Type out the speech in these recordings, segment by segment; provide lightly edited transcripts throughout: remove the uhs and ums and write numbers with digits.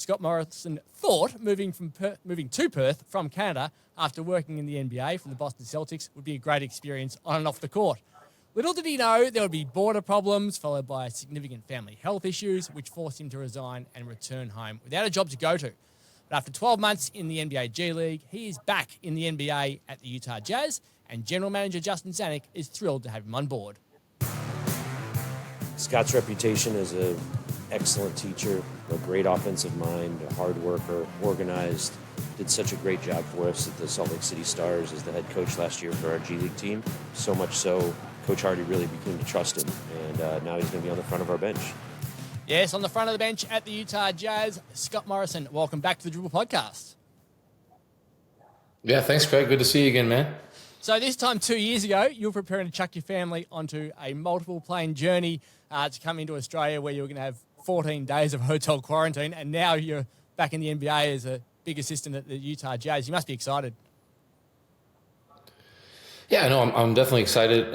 Scott Morrison thought moving to Perth from Canada after working in the NBA from the Boston Celtics would be a great experience on and off the court. Little did he know there would be border problems followed by significant family health issues, which forced him to resign and return home without a job to go to. But after 12 months in the NBA G League, he is back in the NBA at the Utah Jazz, and General Manager Justin Zanik is thrilled to have him on board. Scott's reputation as an excellent teacher, a great offensive mind, a hard worker, organized, did such a great job for us at the Salt Lake City Stars as the head coach last year for our G League team. So much so, Coach Hardy really became to trust him, and now he's going to be on the front of our bench. Yes, on the front of the bench at the Utah Jazz, Scott Morrison. Welcome back to the Dribble podcast. Yeah, thanks, Craig. Good to see you again, man. So this time 2 years ago, you were preparing to chuck your family onto a multiple plane journey to come into Australia where you were going to have 14 days of hotel quarantine, and now you're back in the NBA as a big assistant at the Utah Jazz. You must be excited. Yeah, no, I'm definitely excited.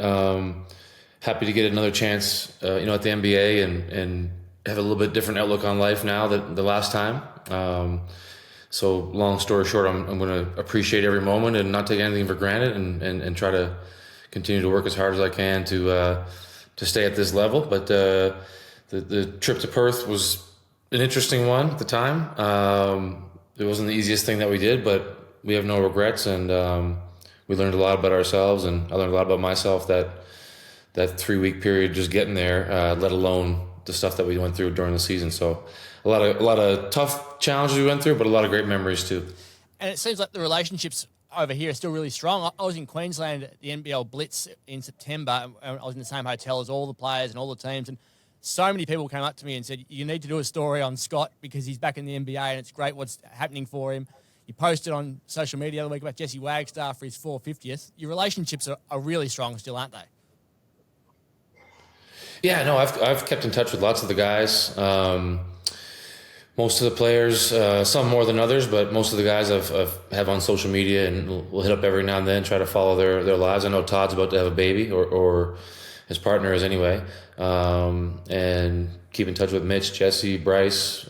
Happy to get another chance, at the NBA and have a little bit different outlook on life now than the last time. So long story short, I'm going to appreciate every moment and not take anything for granted and try to continue to work as hard as I can to stay at this level. But the trip to Perth was an interesting one at the time. It wasn't the easiest thing that we did, but we have no regrets, and we learned a lot about ourselves, and I learned a lot about myself that 3-week period just getting there, let alone the stuff that we went through during the season. So a lot of tough challenges we went through, but a lot of great memories too. And it seems like the relationships over here are still really strong. I was in Queensland at the NBL Blitz in September. I was in the same hotel as all the players and all the teams, and so many people came up to me and said, you need to do a story on Scott because he's back in the NBA and it's great what's happening for him. You posted on social media the other week about Jesse Wagstaff for his 450th. Your relationships are really strong still, aren't they? Yeah, no, I've kept in touch with lots of the guys. Most of the players, some more than others, but most of the guys have on social media, and we'll hit up every now and then, try to follow their lives. I know Todd's about to have a baby, or his partner is anyway. And keep in touch with Mitch, Jesse, Bryce.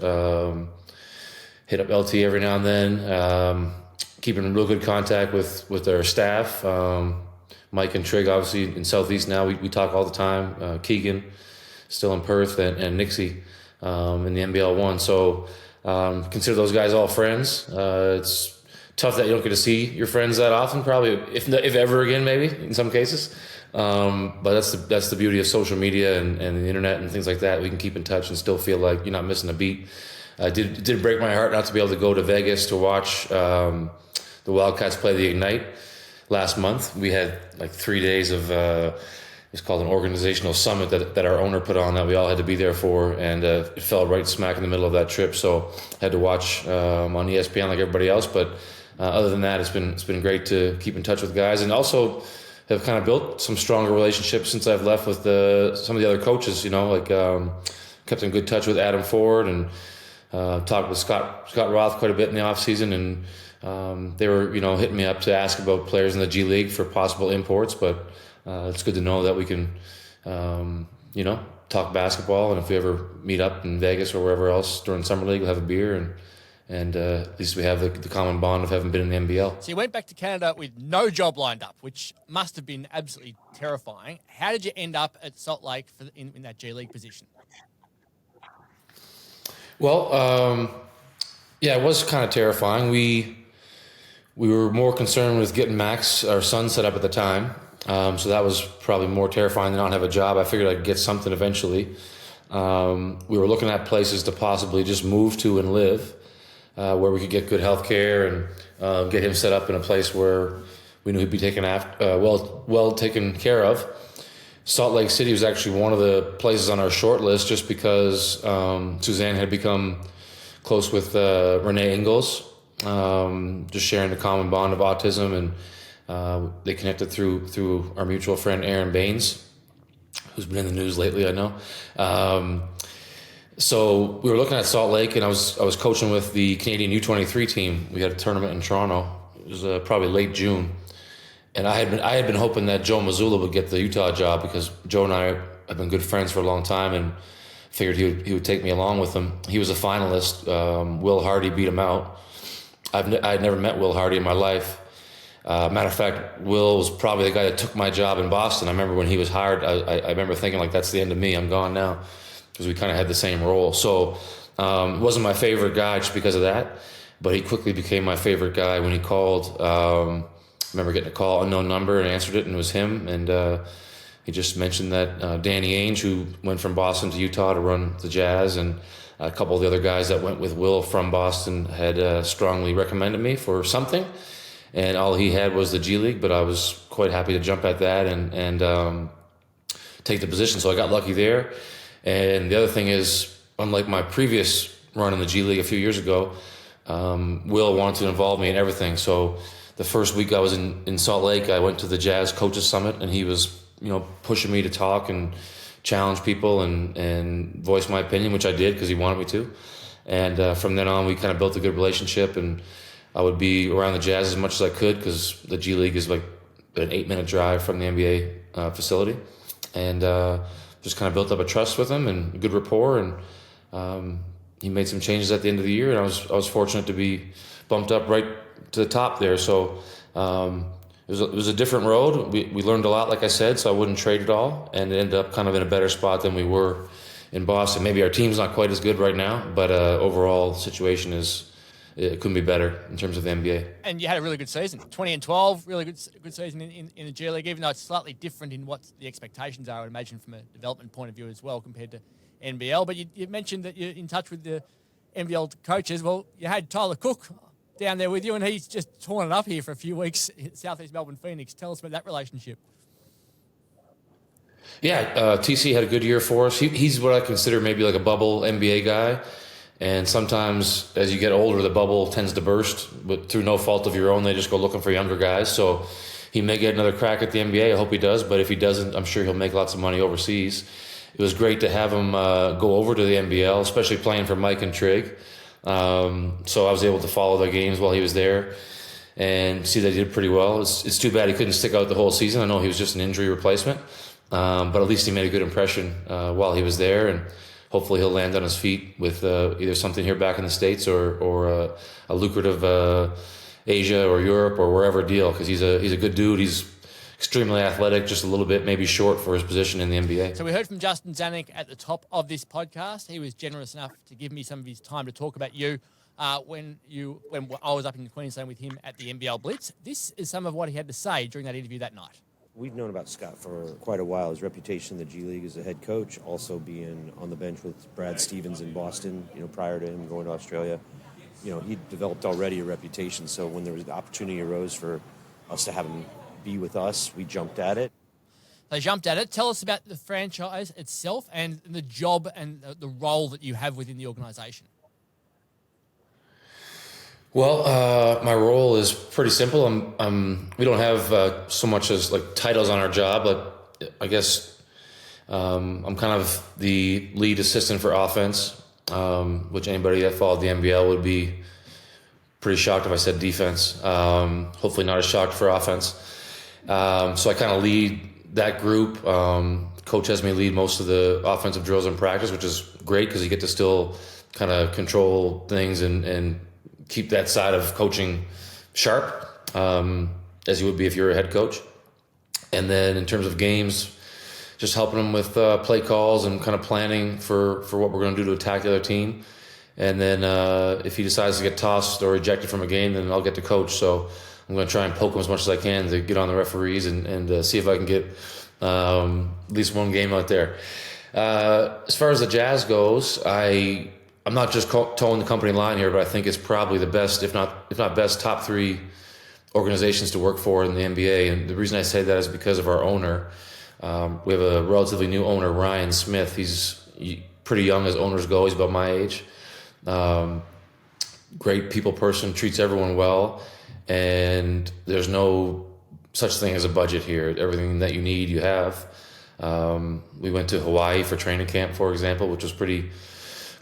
Hit up LT every now and then. Keep in real good contact with their staff. Mike and Trig, obviously in Southeast now, we talk all the time. Keegan, still in Perth, and Nixie in the NBL 1. So consider those guys all friends. It's tough that you don't get to see your friends that often, probably, if ever again, maybe, in some cases. But that's the beauty of social media and the internet and things like that. We can keep in touch and still feel like you're not missing a beat. It did break my heart not to be able to go to Vegas to watch the Wildcats play the Ignite last month. We had like 3 days of it's called an organizational summit that our owner put on that we all had to be there for, and it fell right smack in the middle of that trip. So I had to watch on ESPN like everybody else. But other than that, it's been great to keep in touch with guys, and also have kind of built some stronger relationships since I've left with some of the other coaches. Kept in good touch with Adam Ford and talked with Scott Roth quite a bit in the off season, and they were hitting me up to ask about players in the G League for possible imports. But it's good to know that we can talk basketball, and if we ever meet up in Vegas or wherever else during summer league, we'll have a beer, and at least we have the common bond of having been in the NBL. So you went back to Canada with no job lined up, which must have been absolutely terrifying. How did you end up at Salt Lake in that G League position? Well, it was kind of terrifying. We were more concerned with getting Max, our son, set up at the time. So that was probably more terrifying than not have a job. I figured I'd get something eventually. We were looking at places to possibly just move to and live, where we could get good health care and get him set up in a place where we knew he'd be taken well taken care of. Salt Lake City was actually one of the places on our short list just because Suzanne had become close with Renee Engles, just sharing the common bond of autism, and they connected through our mutual friend Aaron Baines, who's been in the news lately, I know. So we were looking at Salt Lake, and I was coaching with the Canadian U23 team. We had a tournament in Toronto. It was probably late June. And I had been hoping that Joe Mazzulla would get the Utah job because Joe and I have been good friends for a long time, and figured he would take me along with him. He was a finalist. Will Hardy beat him out. I'd never met Will Hardy in my life. Matter of fact, Will was probably the guy that took my job in Boston. I remember when he was hired, I remember thinking, like, that's the end of me. I'm gone now, because we kind of had the same role. So wasn't my favorite guy just because of that, but he quickly became my favorite guy when he called. I remember getting a call, unknown number, and answered it, and it was him. And he just mentioned that Danny Ainge, who went from Boston to Utah to run the Jazz, and a couple of the other guys that went with Will from Boston had strongly recommended me for something. And all he had was the G League, but I was quite happy to jump at that and take the position. So I got lucky there. And the other thing is, unlike my previous run in the G League a few years ago, Will wanted to involve me in everything. So the first week I was in Salt Lake, I went to the Jazz Coaches Summit, and he was, pushing me to talk and challenge people and voice my opinion, which I did because he wanted me to. And from then on, we kind of built a good relationship, and I would be around the Jazz as much as I could because the G League is like an 8-minute drive from the NBA facility. And just kind of built up a trust with him and a good rapport. And he made some changes at the end of the year, and I was fortunate to be bumped up right to the top there. So it was a different road. We learned a lot, like I said, so I wouldn't trade it all, and ended up kind of in a better spot than we were in Boston. Maybe our team's not quite as good right now, but overall situation it couldn't be better in terms of the NBA. And you had a really good season, 20-12, really good season in the G League, even though it's slightly different in what the expectations are, I would imagine, from a development point of view as well compared to NBL. But you mentioned that you're in touch with the NBL coaches. Well, you had Tyler Cook down there with you, and he's just torn it up here for a few weeks at Southeast Melbourne Phoenix. Tell us about that relationship. Yeah, TC had a good year for us. He's what I consider maybe like a bubble NBA guy. And sometimes as you get older, the bubble tends to burst, but through no fault of your own, they just go looking for younger guys. So he may get another crack at the NBA. I hope he does. But if he doesn't, I'm sure he'll make lots of money overseas. It was great to have him go over to the NBL, especially playing for Mike and Trig. So I was able to follow their games while he was there and see that he did pretty well. It's too bad he couldn't stick out the whole season. I know he was just an injury replacement, but at least he made a good impression while he was there, and hopefully he'll land on his feet with either something here back in the States or a lucrative Asia or Europe or wherever deal, because he's a good dude. He's extremely athletic, just a little bit maybe short for his position in the NBA. So we heard from Justin Zanik at the top of this podcast. He was generous enough to give me some of his time to talk about you when I was up in Queensland with him at the NBL Blitz. This is some of what he had to say during that interview that night. We've known about Scott for quite a while. His reputation in the G League as a head coach, also being on the bench with Brad Stevens in Boston, prior to him going to Australia. He developed already a reputation. So when the opportunity arose for us to have him be with us, we jumped at it. They jumped at it. Tell us about the franchise itself and the job and the role that you have within the organisation. Well, my role is pretty simple. We don't have so much as like titles on our job. Like, I guess I'm kind of the lead assistant for offense, which anybody that followed the NBL would be pretty shocked if I said defense. Hopefully not as shocked for offense. So I kind of lead that group. Coach has me lead most of the offensive drills in practice, which is great because you get to still kind of control things and keep that side of coaching sharp, as you would be if you're a head coach. And then in terms of games, just helping them with play calls and kind of planning for what we're going to do to attack the other team. And then if he decides to get tossed or ejected from a game, then I'll get to coach. So I'm going to try and poke him as much as I can to get on the referees and see if I can get at least one game out there. As far as the Jazz goes, I'm not just towing the company line here, but I think it's probably the best, if not best, top 3 organizations to work for in the NBA. And the reason I say that is because of our owner. We have a relatively new owner, Ryan Smith. He's pretty young as owners go. He's about my age. Great people person, treats everyone well. And there's no such thing as a budget here. Everything that you need, you have. We went to Hawaii for training camp, for example, which was pretty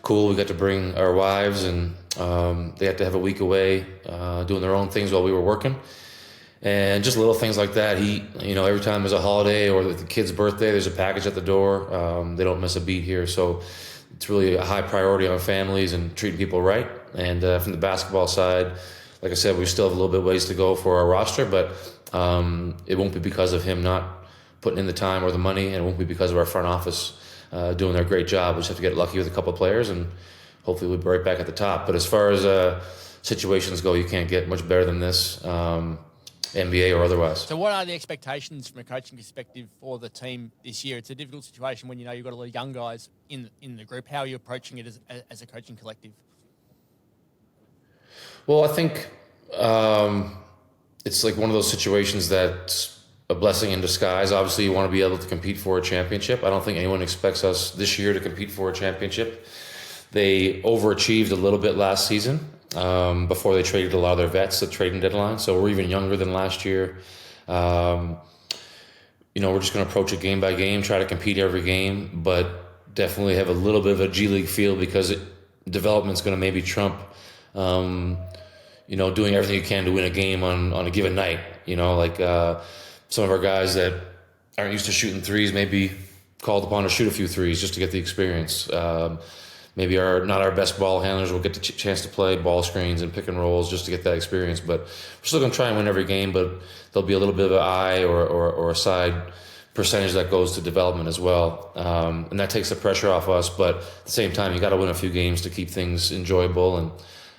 cool. We got to bring our wives, and they had to have a week away doing their own things while we were working. And just little things like that. Every time there's a holiday or the kid's birthday, there's a package at the door. They don't miss a beat here. So it's really a high priority on families and treating people right. And from the basketball side, like I said, we still have a little bit ways to go for our roster, but it won't be because of him not putting in the time or the money, and it won't be because of our front office doing their great job. We just have to get lucky with a couple of players, and hopefully we'll be right back at the top. But as far as situations go, you can't get much better than this, NBA or otherwise. So what are the expectations from a coaching perspective for the team this year? It's a difficult situation when you know you've got a lot of young guys in the group. How are you approaching it as a coaching collective? Well, I think it's like one of those situations that's a blessing in disguise. Obviously, you want to be able to compete for a championship. I don't think anyone expects us this year to compete for a championship. They overachieved a little bit last season before they traded a lot of their vets at trading deadline. So we're even younger than last year. We're just going to approach it game by game, try to compete every game, but definitely have a little bit of a G League feel because development's going to maybe trump doing everything you can to win a game on a given night. Some of our guys that aren't used to shooting threes may be called upon to shoot a few threes just to get the experience. Maybe not our best ball handlers will get the chance to play ball screens and pick and rolls just to get that experience. But we're still going to try and win every game, but there'll be a little bit of an eye or a side percentage that goes to development as well. And that takes the pressure off us. But at the same time, you got to win a few games to keep things enjoyable. And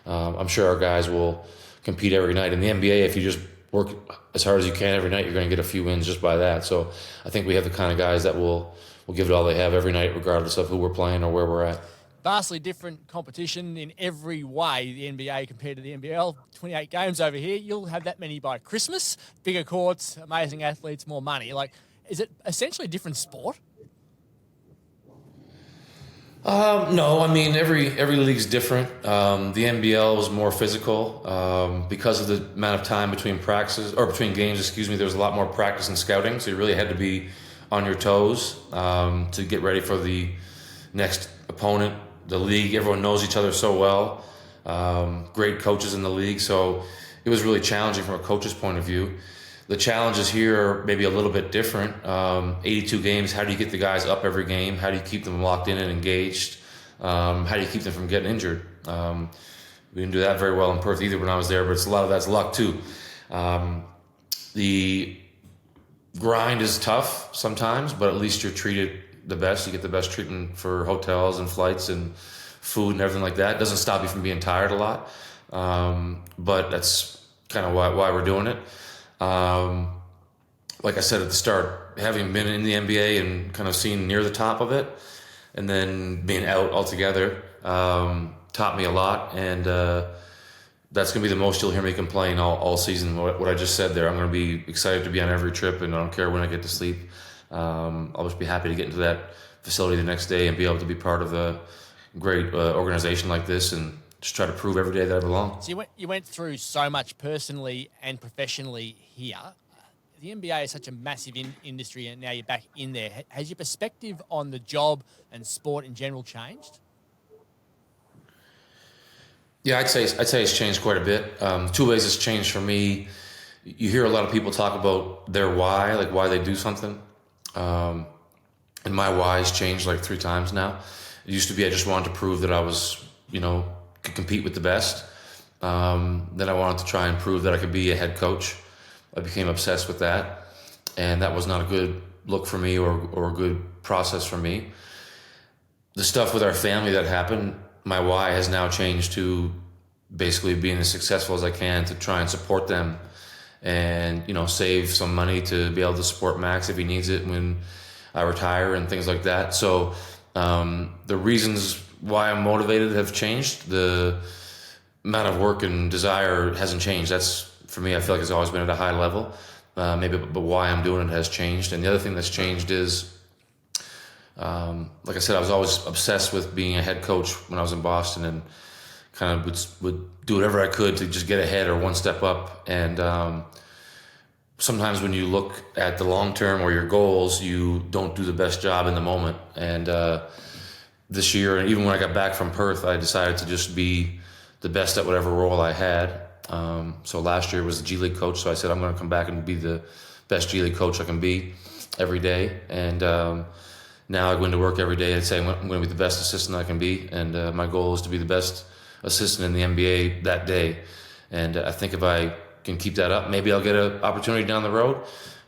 I'm sure our guys will compete every night. In the NBA, if you just work as hard as you can every night, you're going to get a few wins just by that. So I think we have the kind of guys that will give it all they have every night, regardless of who we're playing or where we're at. Vastly different competition in every way, the NBA compared to the NBL. 28 games over here. You'll have that many by Christmas. Bigger courts, amazing athletes, more money. Is it essentially a different sport? No, I mean, every league's different. The NBL was more physical because of the amount of time between games, there was a lot more practice and scouting, so you really had to be on your toes to get ready for the next opponent. The league, everyone knows each other so well. Great coaches in the league, so it was really challenging from a coach's point of view. The challenges here are maybe a little bit different. 82 games, how do you get the guys up every game? How do you keep them locked in and engaged? How do you keep them from getting injured? We didn't do that very well in Perth either when I was there, but a lot of that's luck too. The grind is tough sometimes, but at least you're treated the best. You get the best treatment for hotels and flights and food and everything like that. It doesn't stop you from being tired a lot, but that's kind of why we're doing it. Like I said at the start, having been in the NBA and kind of seen near the top of it, and then being out altogether, taught me a lot. And that's going to be the most you'll hear me complain all season. What I just said there, I'm going to be excited to be on every trip, and I don't care when I get to sleep. I'll just be happy to get into that facility the next day and be able to be part of a great organization like this and just try to prove every day that I belong. So you went through so much personally and professionally here. The NBA is such a massive industry, and now you're back in there. Has your perspective on the job and sport in general changed? Yeah, I'd say it's changed quite a bit. Two ways it's changed for me. You hear a lot of people talk about their why, like why they do something. And my why has changed like 3 times now. It used to be I just wanted to prove that I was, could compete with the best. Then I wanted to try and prove that I could be a head coach. I became obsessed with that, and that was not a good look for me or a good process for me. The stuff with our family that happened, my why has now changed to basically being as successful as I can to try and support them and, save some money to be able to support Max if he needs it when I retire and things like that. So the reasons why I'm motivated have changed. The amount of work and desire hasn't changed. That's, for me, I feel like it's always been at a high level. But why I'm doing it has changed. And the other thing that's changed is, like I said, I was always obsessed with being a head coach when I was in Boston, and kind of would do whatever I could to just get ahead or one step up. And sometimes when you look at the long term or your goals, you don't do the best job in the moment. And this year, and even when I got back from Perth, I decided to just be the best at whatever role I had. So last year was the G League coach, so I said I'm going to come back and be the best G League coach I can be every day. And now I go into work every day and say I'm going to be the best assistant I can be, and my goal is to be the best assistant in the NBA that day. And I think if I can keep that up, maybe I'll get an opportunity down the road.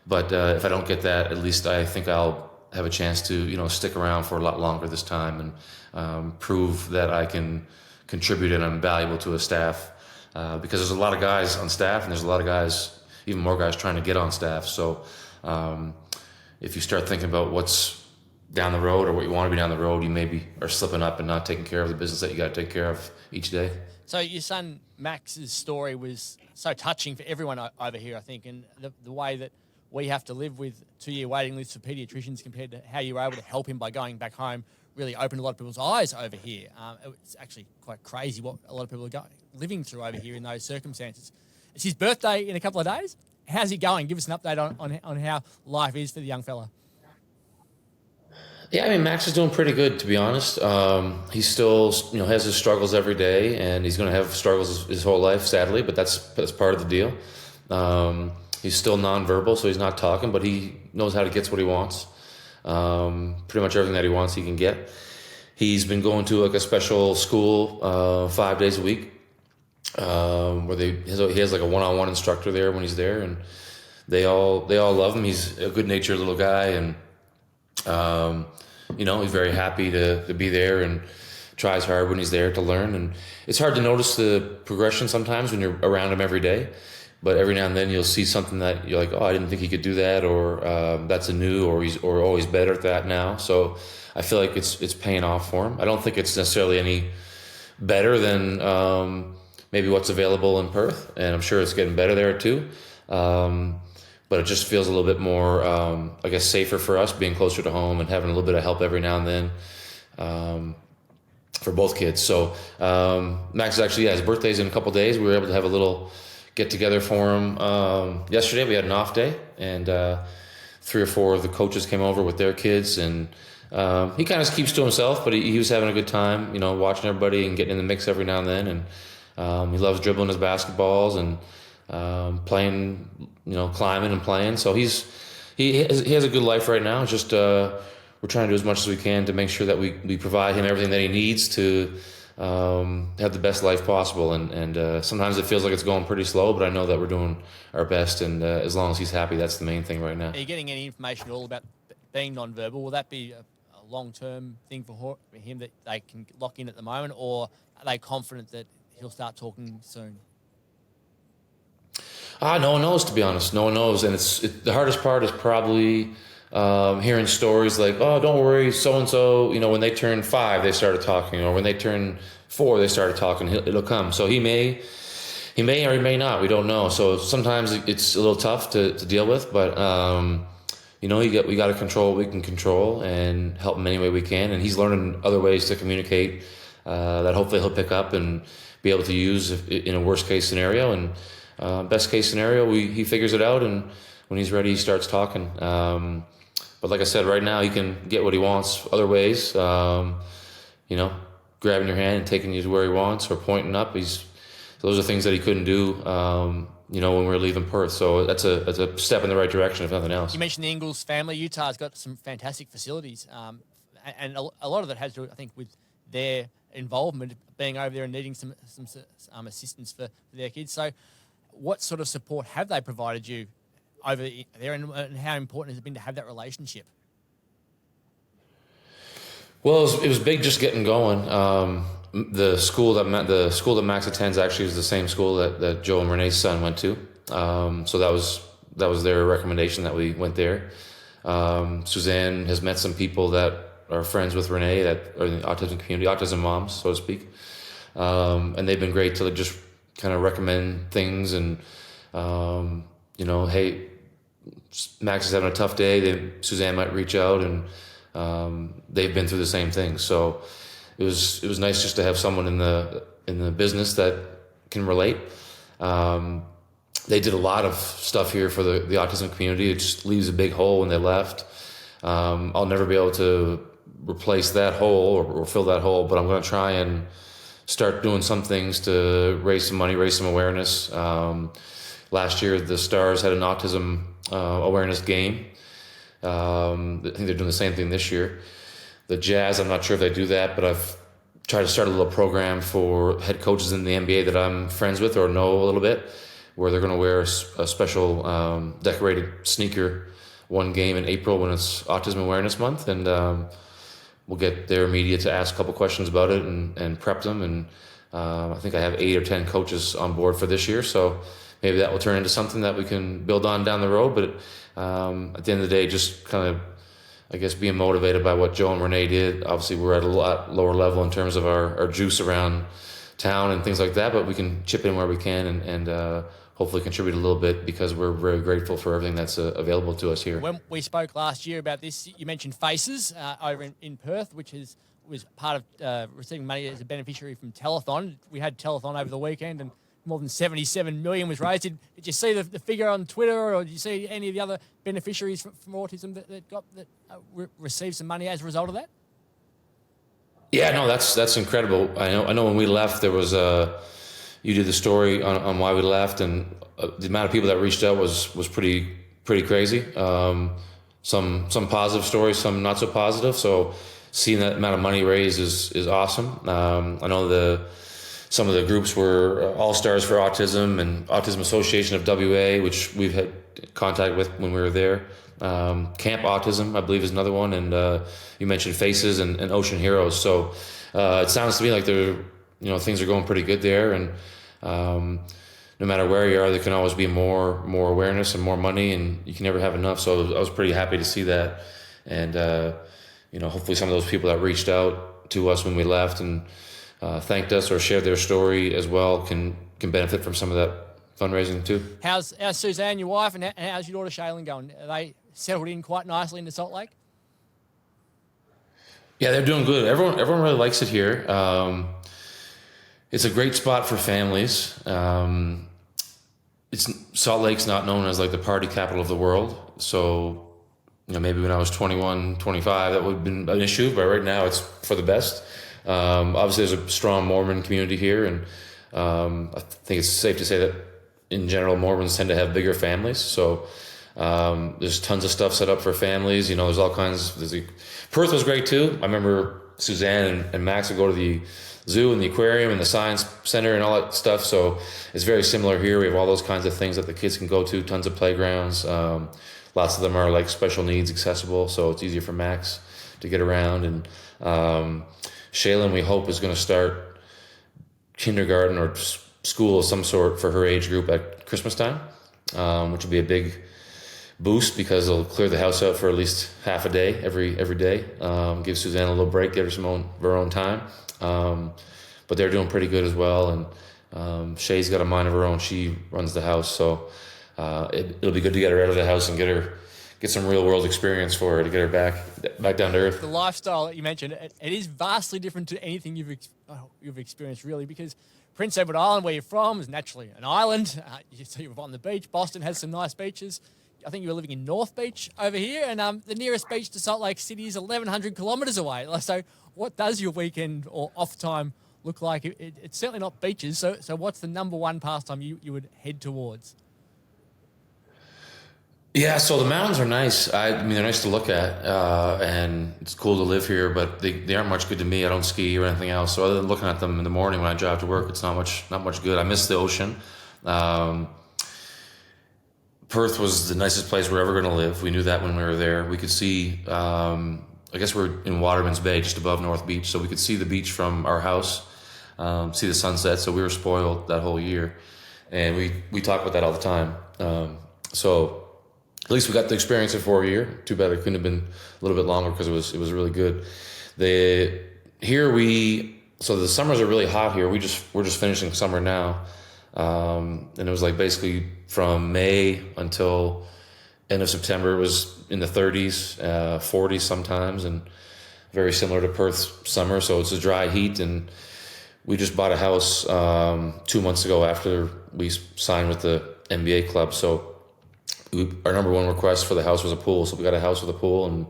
But if I don't get that, at least I think I'll have a chance to stick around for a lot longer this time and prove that I can contribute and I'm valuable to a staff. Because there's a lot of guys on staff, and there's a lot of guys, even more guys, trying to get on staff. So if you start thinking about what's down the road or what you want to be down the road, you maybe are slipping up and not taking care of the business that you got to take care of each day. So your son Max's story was so touching for everyone over here, I think, and the way that we have to live with 2-year waiting lists for paediatricians compared to how you were able to help him by going back home really opened a lot of people's eyes over here. It's actually quite crazy what a lot of people are living through over here in those circumstances. It's his birthday in a couple of days. How's he going? Give us an update on how life is for the young fella. Yeah, I mean, Max is doing pretty good, to be honest. He still, has his struggles every day, and he's going to have struggles his whole life, sadly, but that's part of the deal. He's still nonverbal, so he's not talking, but he knows how to get what he wants. Pretty much everything that he wants, he can get. He's been going to like a special school 5 days a week, where he has like a one-on-one instructor there when he's there, and they all love him. He's a good-natured little guy, and he's very happy to be there and tries hard when he's there to learn. And it's hard to notice the progression sometimes when you're around him every day. But every now and then you'll see something that you're like, oh, I didn't think he could do that, or that's a new, or he's always better at that now. So I feel like it's paying off for him. I don't think it's necessarily any better than maybe what's available in Perth, and I'm sure it's getting better there too. But it just feels a little bit more, I guess, safer for us being closer to home and having a little bit of help every now and then for both kids. So Max is actually, his birthday's in a couple days. We were able to have a little get together for him yesterday. We had an off day, and 3 or 4 of the coaches came over with their kids, and he kind of keeps to himself, but he was having a good time, watching everybody and getting in the mix every now and then. And he loves dribbling his basketballs and playing, climbing and playing. So he has a good life right now. It's just we're trying to do as much as we can to make sure that we provide him everything that he needs to have the best life possible. And sometimes it feels like it's going pretty slow, but I know that we're doing our best. And as long as he's happy, that's the main thing right now. Are you getting any information at all about being nonverbal? Will that be a long-term thing for him that they can lock in at the moment, or are they confident that he'll start talking soon? No one knows, to be honest. No one knows. And the hardest part is probably hearing stories like, oh, don't worry, so-and-so, when they turn 5, they started talking, or when they turn 4, they started talking, it'll come. So he may or he may not, we don't know. So sometimes it's a little tough to deal with, but, we got to control what we can control and help him any way we can. And he's learning other ways to communicate that hopefully he'll pick up and be able to use in a worst case scenario. And best case scenario, he figures it out, and when he's ready, he starts talking. But like I said, right now he can get what he wants other ways. Grabbing your hand and taking you to where he wants, or pointing up. Those are things that he couldn't do, when we were leaving Perth. So that's a step in the right direction, if nothing else. You mentioned the Engles family. Utah's got some fantastic facilities, and a lot of that has to do, I think, with their involvement, being over there and needing some assistance for their kids. So what sort of support have they provided you over there, and how important has it been to have that relationship? Well, it was big just getting going. The school that Max attends actually is the same school that Joe and Renee's son went to. So that was their recommendation that we went there. Suzanne has met some people that are friends with Renee that are in the autism community, autism moms, so to speak. And they've been great to just kind of recommend things, and hey, Max is having a tough day, then Suzanne might reach out, and they've been through the same thing. So it was nice just to have someone in the business that can relate. They did a lot of stuff here for the autism community. It just leaves a big hole when they left. I'll never be able to replace that hole or fill that hole, but I'm going to try and start doing some things to raise some money, raise some awareness. Last year, the Stars had an autism awareness game I think they're doing the same thing this year. The Jazz, I'm not sure if they do that, but I've tried to start a little program for head coaches in the NBA that I'm friends with or know a little bit, where they're going to wear a special decorated sneaker one game in April when it's Autism Awareness Month, and we'll get their media to ask a couple questions about it and prep them. And I think I have 8 or 10 coaches on board for this year, so maybe that will turn into something that we can build on down the road. But at the end of the day, just kind of, I guess, being motivated by what Joe and Renee did. Obviously, we're at a lot lower level in terms of our juice around town and things like that, but we can chip in where we can and hopefully contribute a little bit, because we're very grateful for everything that's available to us here. When we spoke last year about this, you mentioned Faces over in Perth, which was part of receiving money as a beneficiary from Telethon. We had Telethon over the weekend, and more than 77 million was raised. Did you see the figure on Twitter, or did you see any of the other beneficiaries from autism that received some money as a result of that? Yeah, no, that's incredible. I know when we left, there was you did the story on why we left, and the amount of people that reached out was pretty crazy. Some positive stories, some not so positive. So seeing that amount of money raised is awesome. I know some of the groups were All Stars for Autism and Autism Association of WA, which we've had contact with when we were there. Camp Autism, I believe, is another one, and you mentioned Faces and Ocean Heroes. So it sounds to me like things are going pretty good there, and no matter where you are, there can always be more awareness and more money, and you can never have enough. So I was pretty happy to see that, and hopefully some of those people that reached out to us when we left and thanked us or shared their story as well can benefit from some of that fundraising too. How's Suzanne, your wife, and how's your daughter Shaylin going? Are they settled in quite nicely into Salt Lake? Yeah, they're doing good. Everyone really likes it here. It's a great spot for families. Salt Lake's not known as like the party capital of the world. So, maybe when I was 21, 25, that would have been an issue, but right now it's for the best. Obviously there's a strong Mormon community here, and I think it's safe to say that in general, Mormons tend to have bigger families. So there's tons of stuff set up for families. There's all kinds. Perth was great too. I remember Suzanne and Max would go to the zoo and the aquarium and the science center and all that stuff. So it's very similar here. We have all those kinds of things that the kids can go to, tons of playgrounds. Lots of them are like special needs accessible, so it's easier for Max to get around. And Shaylin, we hope, is going to start kindergarten or school of some sort for her age group at Christmas time, which will be a big boost because it'll clear the house out for at least half a day every day. Give Suzanne a little break, give her some of her own time. But they're doing pretty good as well, and Shay's got a mind of her own. She runs the house, so it'll be good to get her out of the house and get some real world experience for her to get her back down to earth. The lifestyle that you mentioned, it is vastly different to anything you've experienced, really, because Prince Edward Island, where you're from, is naturally an island. So you're on the beach. Boston has some nice beaches. I think you were living in North Beach over here, and the nearest beach to Salt Lake City is 1,100 kilometres away. So what does your weekend or off time look like? It's certainly not beaches. So what's the number one pastime you would head towards? Yeah, so the mountains are nice. I mean, they're nice to look at, and it's cool to live here, but they aren't much good to me. I don't ski or anything else. So other than looking at them in the morning when I drive to work, it's not much good. I miss the ocean. Perth was the nicest place we're ever going to live. We knew that when we were there. We could see, I guess we're in Waterman's Bay, just above North Beach, so we could see the beach from our house, see the sunset. So we were spoiled that whole year, and we talk about that all the time. So at least we got to experience it for a year. Too bad it couldn't have been a little bit longer because it was really good. So the summers are really hot here. We're just finishing summer now, and it was like basically from May until end of September. It was in the 30s, 40s sometimes, and very similar to Perth's summer. So it's a dry heat, and we just bought a house 2 months ago after we signed with the NBA club. So our number one request for the house was a pool. So we got a house with a pool and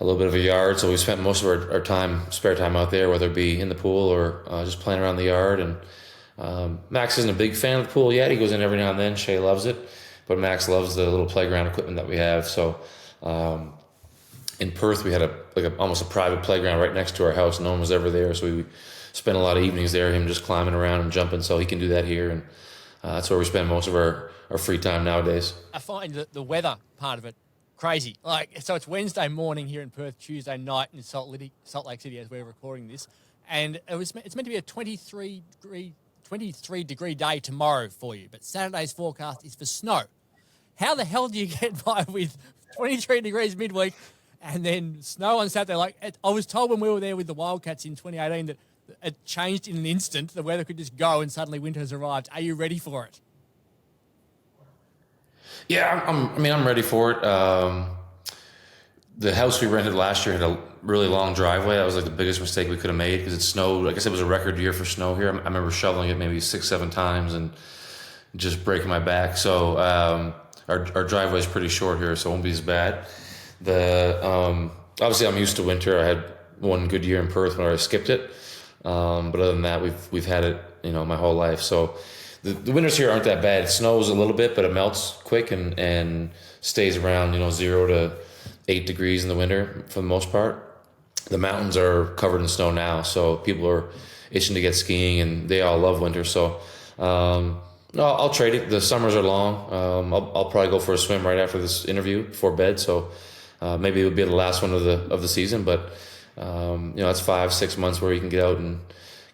a little bit of a yard. So we spent most of our spare time out there, whether it be in the pool or just playing around the yard. And Max isn't a big fan of the pool yet. He goes in every now and then. Shay loves it, but Max loves the little playground equipment that we have. So In Perth, we had almost a private playground right next to our house. No one was ever there, so we spent a lot of evenings there, him just climbing around and jumping, so he can do that here. And that's where we spend most of our free time nowadays. I find the weather part of it crazy. So it's Wednesday morning here in Perth, Tuesday night in Salt Lake City as we're recording this. And it's meant to be a 23 degree day tomorrow for you, but Saturday's forecast is for snow. How the hell do you get by with 23 degrees midweek and then snow on Saturday? I was told when we were there with the Wildcats in 2018 that it changed in an instant. The weather could just go and suddenly winter has arrived. Are you ready for it? Yeah, I'm ready for it. The house we rented last year had a really long driveway. That was the biggest mistake we could have made because it snowed. I guess it was a record year for snow here. I remember shoveling it maybe 6-7 times and just breaking my back. So our driveway is pretty short here, so it won't be as bad. Obviously I'm used to winter. I had one good year in Perth where I skipped it, but other than that, we've had it my whole life. So the winters here aren't that bad. It snows a little bit, but it melts quick and stays around 0 to 8 degrees in the winter for the most part. The mountains are covered in snow now, so people are itching to get skiing, and they all love winter. So I'll trade it. The summers are long. I'll probably go for a swim right after this interview before bed. So maybe it'll be the last one of the season. But it's 5-6 months where you can get out and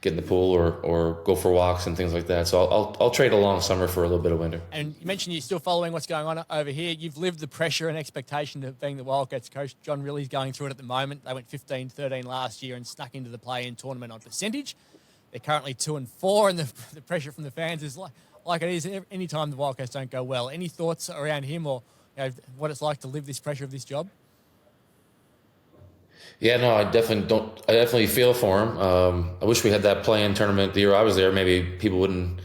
get in the pool or go for walks and things like that. So I'll trade a long summer for a little bit of winter. And you mentioned you're still following what's going on over here. You've lived the pressure and expectation of being the Wildcats coach. John Riley's going through it at the moment. They went 15-13 last year and snuck into the play-in tournament on percentage. They're currently 2-4, and the pressure from the fans is like it is any time the Wildcats don't go well. Any thoughts around him or what it's like to live this pressure of this job? Yeah, no, I definitely feel for him. I wish we had that play-in tournament the year I was there. Maybe people wouldn't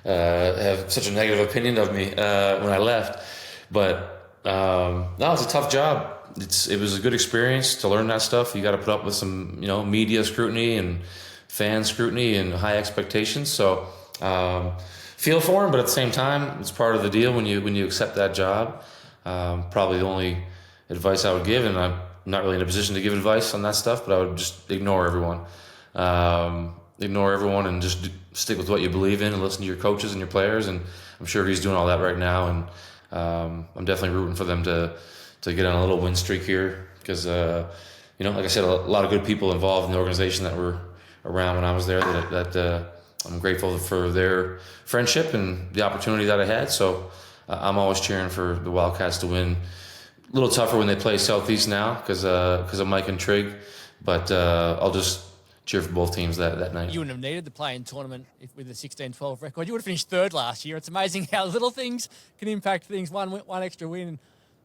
have such a negative opinion of me when I left. But no, it's a tough job. It was a good experience to learn that stuff. You got to put up with some, media scrutiny and fan scrutiny and high expectations. So feel for him, but at the same time, it's part of the deal when you accept that job. Probably the only advice I would give, and I'm not really in a position to give advice on that stuff, but I would just ignore everyone. Ignore everyone and just stick with what you believe in and listen to your coaches and your players. And I'm sure he's doing all that right now. And I'm definitely rooting for them to get on a little win streak here because, like I said, a lot of good people involved in the organization that were around when I was there that I'm grateful for their friendship and the opportunity that I had. So I'm always cheering for the Wildcats to win. A little tougher when they play Southeast now because of Mike and Trigg, but I'll just cheer for both teams that night. You wouldn't have needed the play-in tournament with a 16-12 record. You would have finished third last year. It's amazing how little things can impact things. One extra win.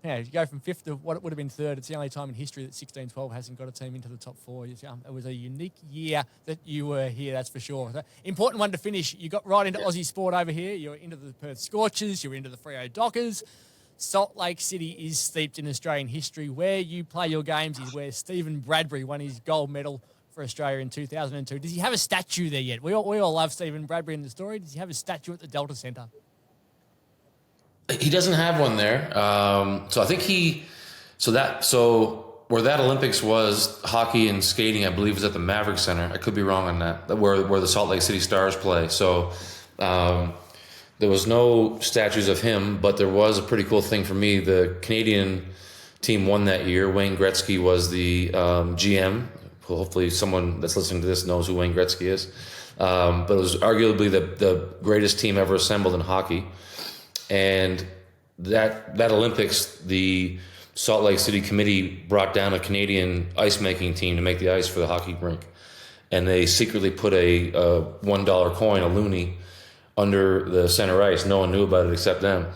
You go from fifth to what would have been third. It's the only time in history that 16-12 hasn't got a team into the top four. It was a unique year that you were here, that's for sure. So, important one to finish. You got right into Aussie sport over here. You're into the Perth Scorchers. You're into the Freo Dockers. Salt Lake City is steeped in Australian history. Where you play your games is where Stephen Bradbury won his gold medal for Australia in 2002. Does he have a statue there yet? We all love Stephen Bradbury in the story. Does he have a statue at the Delta Centre? He doesn't have one there. So I think where that Olympics was, hockey and skating, I believe, was at the Maverick Center. I could be wrong on that, where the Salt Lake City Stars play. So there was no statues of him, but there was a pretty cool thing for me. The Canadian team won that year. Wayne Gretzky was the GM. Hopefully someone that's listening to this knows who Wayne Gretzky is. But it was arguably the greatest team ever assembled in hockey. And that Olympics, the Salt Lake City committee brought down a Canadian ice making team to make the ice for the hockey rink. And they secretly put a $1 coin, a loonie, under the center ice. No one knew about it except them.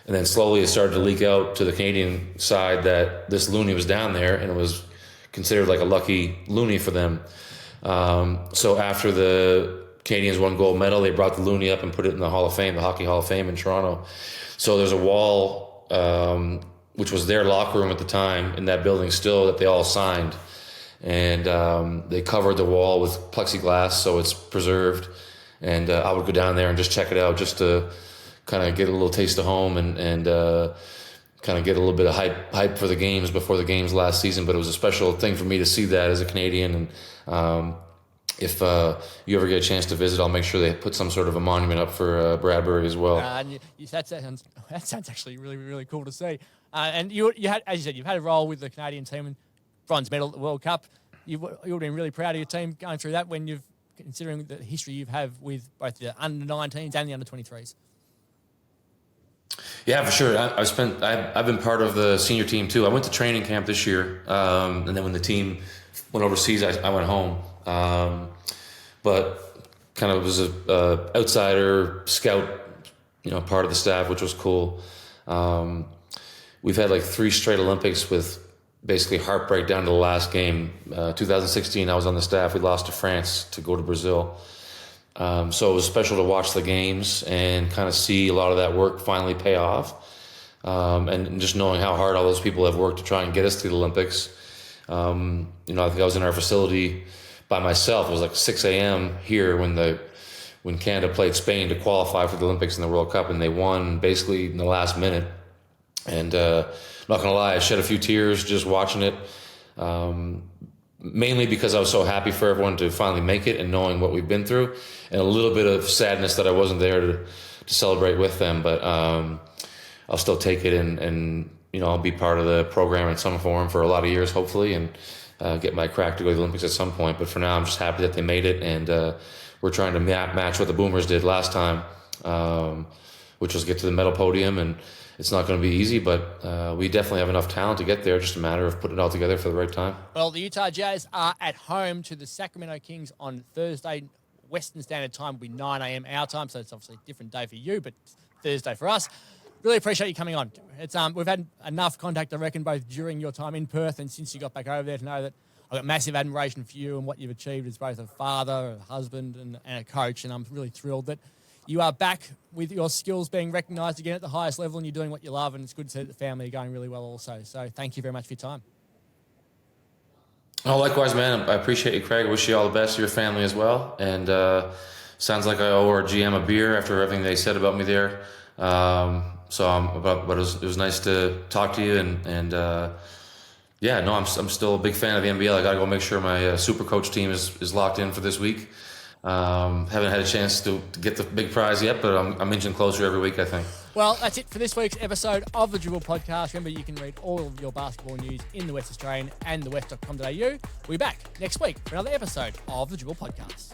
And then slowly it started to leak out to the Canadian side that this loonie was down there, and it was considered like a lucky loonie for them. So after the Canadians won gold medal, they brought the loonie up and put it in the Hall of Fame, the Hockey Hall of Fame in Toronto. So there's a wall, which was their locker room at the time in that building still, that they all signed. And they covered the wall with plexiglass, so it's preserved. And I would go down there and just check it out just to kind of get a little taste of home and kind of get a little bit of hype for the games before the games last season. But it was a special thing for me to see that as a Canadian. And if you ever get a chance to visit, I'll make sure they put some sort of a monument up for Bradbury as well. That sounds actually really, really cool to see. And you had, as you said, you've had a role with the Canadian team and bronze medal at the World Cup. You've been really proud of your team going through that when considering the history you have with both the under-19s and the under-23s. Yeah, for sure. I've been part of the senior team too. I went to training camp this year, and then when the team went overseas, I went home. But kind of was a outsider scout, part of the staff, which was cool. We've had like 3 straight Olympics with basically heartbreak down to the last game. 2016, I was on the staff. We lost to France to go to Brazil. So it was special to watch the games and kind of see a lot of that work finally pay off. And just knowing how hard all those people have worked to try and get us to the Olympics. I think I was in our facility by myself. It was like 6 a.m. here when Canada played Spain to qualify for the Olympics and the World Cup, and they won basically in the last minute. And not gonna lie, I shed a few tears just watching it. Mainly because I was so happy for everyone to finally make it and knowing what we've been through, and a little bit of sadness that I wasn't there to celebrate with them. But I'll still take it and I'll be part of the program in some form for a lot of years, hopefully, and get my crack to go to the Olympics at some point. But for now, I'm just happy that they made it, and we're trying to match what the Boomers did last time, which was get to the medal podium. And it's not going to be easy, but we definitely have enough talent to get there. Just a matter of putting it all together for the right time. Well, the Utah Jazz are at home to the Sacramento Kings on Thursday. Western Standard Time will be 9 a.m. our time, so it's obviously a different day for you, but Thursday for us. Really appreciate you coming on. It's we've had enough contact, I reckon, both during your time in Perth and since you got back over there to know that I've got massive admiration for you and what you've achieved as both a father, a husband, and a coach, and I'm really thrilled that you are back with your skills being recognised again at the highest level, and you're doing what you love, and it's good to see that the family are going really well also. So thank you very much for your time. Oh, likewise, man. I appreciate you, Craig. I wish you all the best, your family as well. And sounds like I owe our GM a beer after everything they said about me there. But it was nice to talk to you, and I'm still a big fan of the NBL. I got to go make sure my super coach team is locked in for this week. Haven't had a chance to get the big prize yet, but I'm inching closer every week, I think. Well, that's it for this week's episode of the Dribble Podcast. Remember, you can read all of your basketball news in the West Australian and thewest.com.au. We'll be back next week for another episode of the Dribble Podcast.